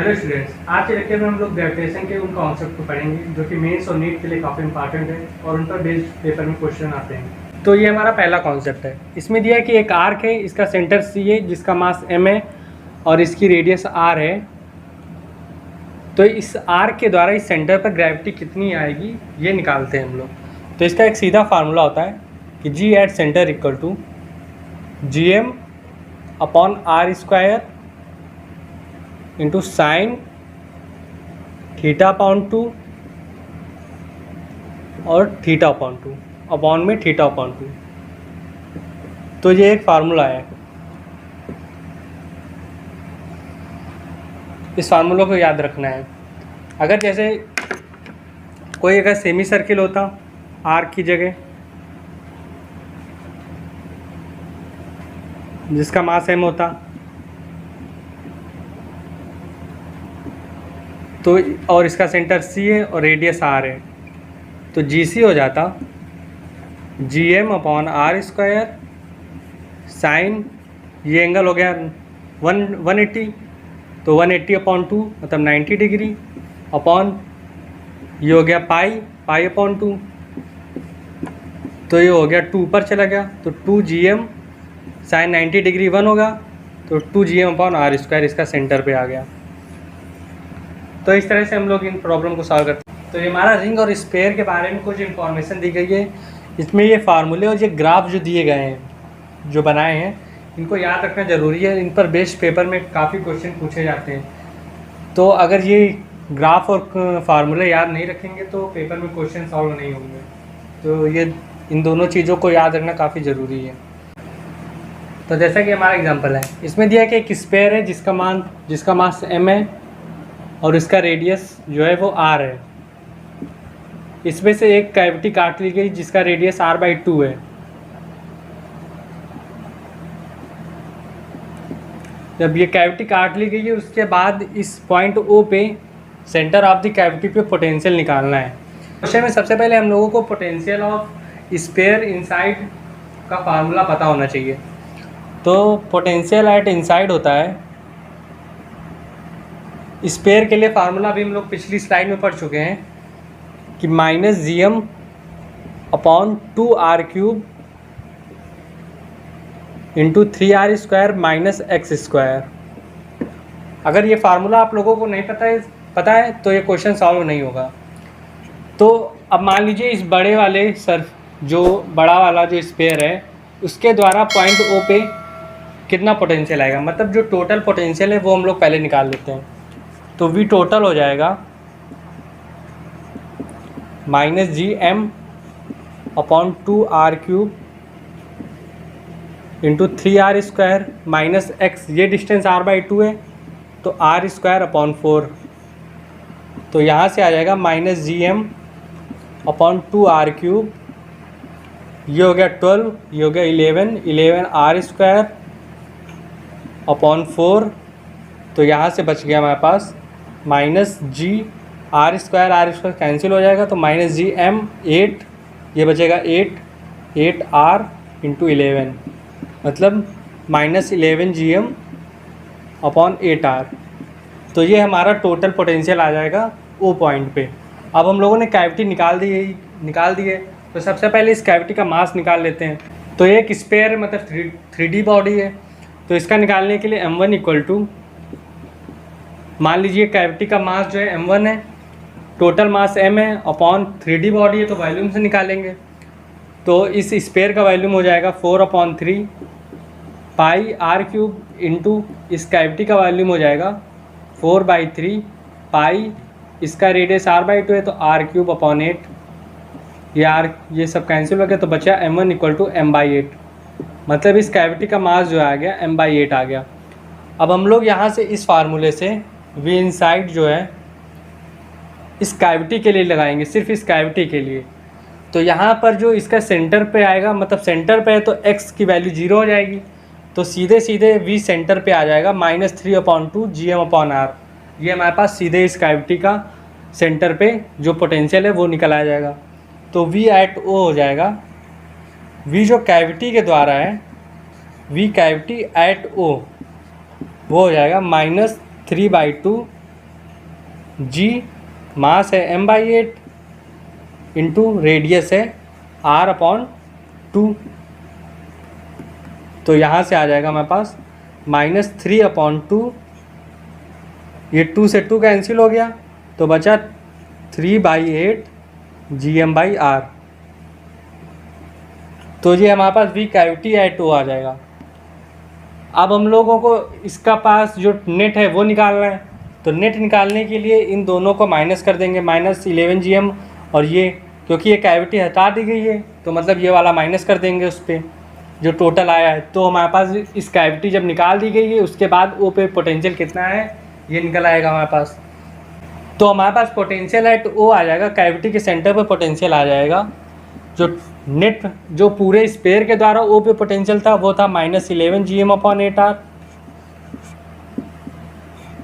Hello students, आज के lecture में हम लोग ग्रेविटेशन के उन कॉन्सेप्ट को पढ़ेंगे जो कि मेंस और नीट के लिए काफ़ी इंपॉर्टेंट है और उन पर बेस्ड पेपर में क्वेश्चन आते हैं। तो ये हमारा पहला कॉन्सेप्ट है। इसमें दिया है कि एक आर्क है, इसका सेंटर सी है जिसका मास m है और इसकी रेडियस r है। तो इस आर्क के द्वारा इस सेंटर पर ग्रेविटी कितनी आएगी ये निकालते हैं हम लोग। तो इसका एक सीधा फार्मूला होता है कि g at centre equal to gm upon r square into sine theta upon 2 और थीटा अपॉन 2 अपॉन में थीटा अपॉन 2। तो ये एक फार्मूला है। इस फार्मूला को याद रखना है। अगर जैसे कोई अगर सेमी सर्किल होता आर्क की जगह जिसका मास m होता तो और इसका सेंटर C है और रेडियस R है, तो GC हो जाता GM upon R square sine, ये एंगल हो गया 180, तो 180 अपॉन 2 मतलब 90 डिग्री अपॉन ये हो गया पाई अपॉन 2, तो ये हो गया 2 ऊपर चला गया तो 2GM साइन 90 डिग्री 1 होगा, तो 2GM अपॉन R स्क्वायर इसका सेंटर पे आ गया। तो इस तरह से हम लोग इन प्रॉब्लम को सॉल्व करते हैं। तो ये हमारा रिंग और स्फीयर के बारे में कुछ इन्फॉर्मेशन दी गई है। इसमें ये फार्मूले और ये ग्राफ जो दिए गए हैं जो बनाए हैं इनको याद रखना ज़रूरी है। इन पर बेस्ड पेपर में काफ़ी क्वेश्चन पूछे जाते हैं। तो अगर ये ग्राफ और फार्मूले याद नहीं रखेंगे तो पेपर में क्वेश्चन सॉल्व नहीं होंगे। तो ये इन दोनों चीज़ों को याद रखना काफ़ी ज़रूरी है। तो जैसा कि हमारा एग्जाम्पल है, इसमें दिया कि एक स्फीयर है जिसका मास m है और इसका रेडियस जो है वो r है। इसमें से एक कैविटी काट ली गई जिसका रेडियस r/2 है। जब ये कैविटी काट ली गई है उसके बाद इस पॉइंट O पे सेंटर ऑफ द कैविटी पे पोटेंशियल निकालना है। क्वेश्चन में सबसे पहले हम लोगों को पोटेंशियल ऑफ स्फीयर इनसाइड का फार्मूला पता होना चाहिए। तो पोटेंशियल एट इनसाइड होता है, स्फीयर के लिए फार्मूला भी हम लोग पिछली स्लाइड में पढ़ चुके हैं कि -gm upon 2r³ into 3r square minus x square. अगर ये फार्मूला आप लोगों को नहीं पता है तो ये क्वेश्चन सॉल्व नहीं होगा। तो अब मान लीजिए इस बड़ा वाला जो स्फीयर है उसके द्वारा पॉइंट O पे कितना पोटेंशियल आएगा, मतलब जो टोटल पोटेंशियल है वो हम लोग पहले निकाल लेते हैं। तो V टोटल हो जाएगा -gm upon 2r³ into 3r square minus x, ये डिस्टेंस r/2 है तो r स्क्वायर अपॉन 4। तो यहाँ से आ जाएगा -gm अपॉन 2r³, ये हो गया 12, ये हो गया 11 r स्क्वायर अपॉन 4। तो यहाँ से बच गया हमारे पास -g r स्क्वायर कैंसिल हो जाएगा तो -gm 8, ये बचेगा 8r इंटू 11 मतलब -11gm अपॉन 8r। तो ये हमारा टोटल पोटेंशियल आ जाएगा O पॉइंट पे। अब हम लोगों ने कैविटी निकाल दी है तो सबसे पहले इस कैविटी का मास निकाल लेते हैं। तो एक स्फीयर मतलब 3D बॉडी है, तो इसका निकालने के लिए m1 इक्वल टू, मान लीजिए कैविटी का मास जो है m1 है, टोटल मास m है अपॉन 3D बॉडी है तो वॉल्यूम से निकालेंगे। तो इस स्फीयर का वॉल्यूम हो जाएगा 4/3 पाई r³ इंटू इस कैविटी का वॉल्यूम हो जाएगा 4/3 पाई, इसका रेडियस r/2 है तो r³ अपॉन 8, ये सब कैंसिल हो गया तो बचा m1 इक्वल टू m/8, मतलब इस कैविटी का मास जो आ गया m/8 आ गया। अब हम लोग यहाँ से इस फार्मूले से V इनसाइड जो है इस कैविटी के लिए लगाएंगे, सिर्फ इस कैविटी के लिए। तो यहाँ पर जो इसका सेंटर पे आएगा, मतलब सेंटर पे है तो x की वैल्यू 0 हो जाएगी, तो सीधे V सेंटर पे आ जाएगा -3/2 gm अपॉन r। ये हमारे पास सीधे इस कैविटी का सेंटर पे जो पोटेंशियल है वो निकल आ जाएगा। तो V एट O हो जाएगा, V जो कैविटी के द्वारा है, V कैविटी एट O वो हो जाएगा -3/2 जी मास है m/8 इंटू रेडियस है r/2। तो यहाँ से आ जाएगा हमारे पास -3/2, ये 2 से 2 कैंसिल हो गया तो बचा 3/8 gm/r। तो ये हमारे पास वी कैविटी एट ओ आ जाएगा। अब हम लोगों को इसका पास जो नेट है वो निकालना है, तो नेट निकालने के लिए इन दोनों को माइनस कर देंगे, -11 gm, और ये क्योंकि ये कैविटी हटा दी गई है तो मतलब ये वाला माइनस कर देंगे उस पर जो टोटल आया है। तो हमारे पास इस कैविटी जब निकाल दी गई है उसके बाद ओ पे पोटेंशियल कितना है ये निकल आएगा हमारे पास। तो हमारे पास पोटेंशियल एट ओ आ जाएगा, कैविटी के सेंटर पे पोटेंशियल आ जाएगा। जो नेट जो पूरे स्पेयर के द्वारा ओ पे पोटेंशियल था वो था -11 gm/8r,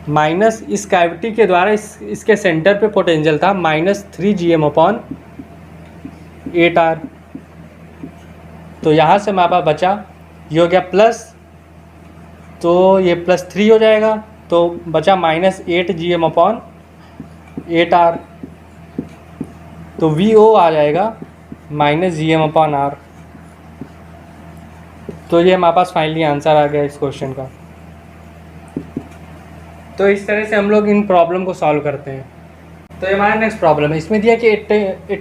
माइनस इस कैविटी के द्वारा इसके सेंटर पे पोटेंशियल था -3 gm/8r। तो यहाँ से हमारे पास बचा ये हो गया प्लस, तो ये +3 हो जाएगा तो बचा -8 gm/8r। तो VO आ जाएगा -gm/r। तो ये हमारे पास फाइनली आंसर आ गया इस क्वेश्चन का। तो इस तरह से हम लोग इन प्रॉब्लम को सॉल्व करते हैं। तो ये हमारा नेक्स्ट प्रॉब्लम है, इसमें दिया कि a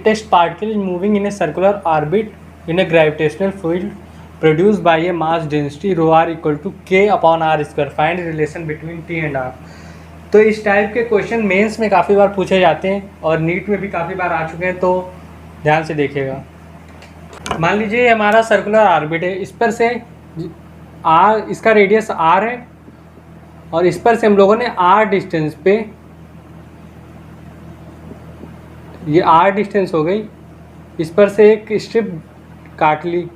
test particle is moving in a circular orbit in a gravitational field produced by a mass density ρr equal to k/r²। find relation between t and r। तो इस टाइप के question mains में काफ़ी बार पूछे जाते हैं और NEET में भी काफ़ी बार आ चुके हैं, तो ध्यान से देखिएगा। मान लीजिए हमारा सर्कुलर ऑर्बिट है, इस पर से r, इसका रेडियस r है और इस पर से हम लोगों ने r डिस्टेंस पे, ये r डिस्टेंस हो गई, इस पर से एक स्ट्रिप काट ली।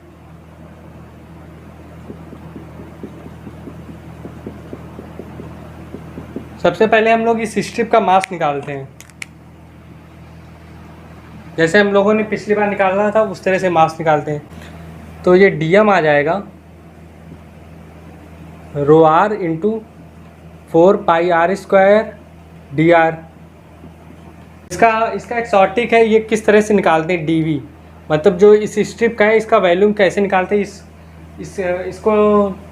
सबसे पहले हम लोग इस स्ट्रिप का मास निकालते हैं, जैसे हम लोगों ने पिछली बार निकालना था उस तरह से मास निकालते हैं। तो ये dm आ जाएगा ρr इंटू 4πr² dr। इसका एक्सॉटिक है, ये किस तरह से निकालते हैं dv, मतलब जो इस स्ट्रिप का है इसका वैल्यूम कैसे निकालते हैं, इसको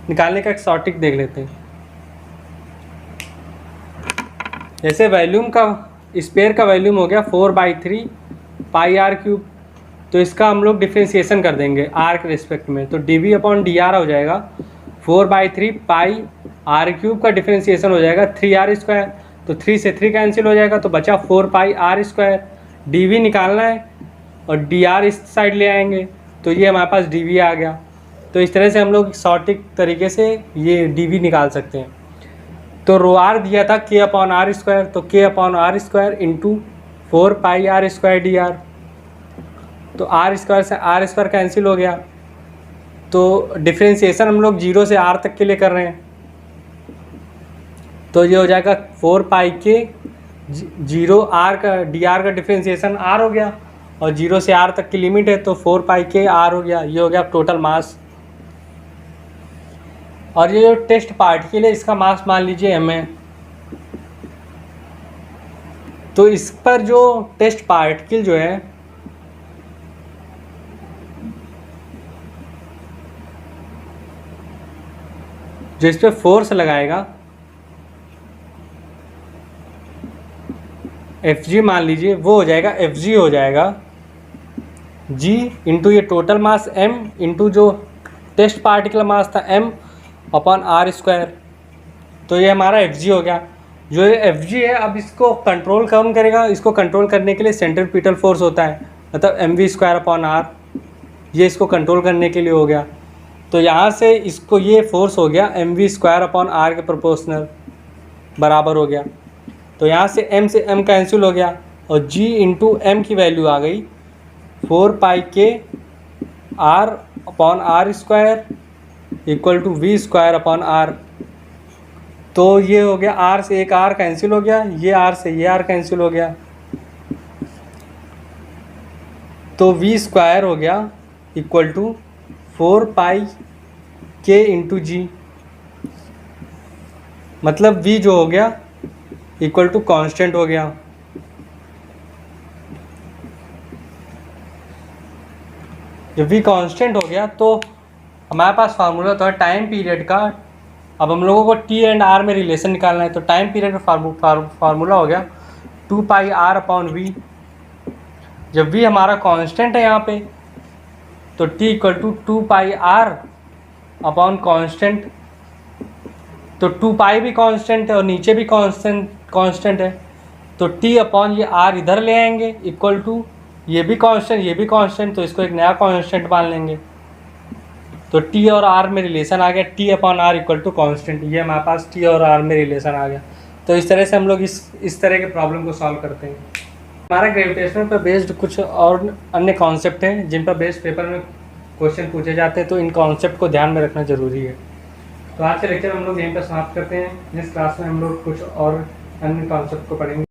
निकालने का एक्सॉटिक देख लेते हैं। जैसे वैल्यूम का स्पेयर का वैल्यूम हो गया 4/3 πr³, तो इसका हम लोग डिफ्रेंशिएशन कर देंगे r के रिस्पेक्ट में, तो dv/dr हो जाएगा 4/3 πr³ का डिफ्रेंशिएशन हो जाएगा 3r², तो 3 से 3 कैंसिल हो जाएगा तो बचा 4πr²। dv निकालना है और dr इस साइड ले आएंगे तो ये हमारे पास dv आ गया। तो इस तरह से हम लोग सॉर्टिक तरीके से ये dv निकाल सकते हैं। तो ρr दिया था k/r², तो k/r² इंटू 4πr² dr, तो r² से r² कैंसिल हो गया। तो डिफ्रेंशिएशन हम लोग 0 से r तक के लिए कर रहे हैं, तो ये हो जाएगा 4πk 0 r का dr का डिफ्रेंशिएशन r हो गया और 0 से r तक की लिमिट है तो 4πk r हो गया। ये हो गया टोटल मास। और ये जो टेस्ट पार्टिकल है इसका मास मान लीजिए m है, तो इस पर जो टेस्ट पार्टिकल जो है जो इस पर फोर्स लगाएगा Fg मान लीजिए, वो हो जाएगा Fg हो जाएगा g इंटू ये टोटल मास m इंटू जो टेस्ट पार्टिकल मास था m/r²। तो ये हमारा Fg हो गया। जो ये Fg है अब इसको कंट्रोल कौन करेगा, इसको कंट्रोल करने के लिए सेंट्रीपिटल फोर्स होता है, मतलब mv²/r, ये इसको कंट्रोल करने के लिए हो गया। तो यहाँ से इसको ये फोर्स हो गया mv²/r के प्रोपोर्शनल बराबर हो गया। तो यहाँ से m से m कैंसिल हो गया और g इंटू m की वैल्यू आ गई 4πk r/r² equal to v²/r। तो ये हो गया, r से एक r कैंसिल हो गया, ये r से ये r कैंसिल हो गया, तो v² हो गया equal to 4πk into g, मतलब v जो हो गया इक्वल टू कांस्टेंट हो गया। जब v कांस्टेंट हो गया तो हमारे पास फार्मूला तो है टाइम पीरियड का। अब हम लोगों को t एंड r में रिलेशन निकालना है, तो टाइम पीरियड का फार्मूला हो गया 2πr/v। जब v हमारा कांस्टेंट है यहाँ पे, तो t इक्वल टू 2πr/कांस्टेंट। तो 2π भी कांस्टेंट है और नीचे भी कांस्टेंट है, तो t अपॉन ये r इधर ले आएंगे इक्वल टू ये भी कांस्टेंट ये भी कांस्टेंट, तो इसको एक नया कांस्टेंट मान लेंगे। तो t और r में रिलेशन आ गया, t upon r equal to constant. ये हमारे पास t और r में रिलेशन आ गया। तो इस तरह से हम लोग इस तरह के प्रॉब्लम को सॉल्व करते हैं। हमारा ग्रेविटेशन पर बेस्ड कुछ और अन्य कॉन्सेप्ट हैं जिन पर बेस्ड पेपर में क्वेश्चन पूछे जाते हैं, तो इन कॉन्सेप्ट को ध्यान में रखना जरूरी है। तो आज के लेक्चर हम लोग यहीं पर समाप्त करते हैं। नेक्स्ट क्लास में हम लोग कुछ और अन्य कॉन्सेप्ट को पढ़ेंगे।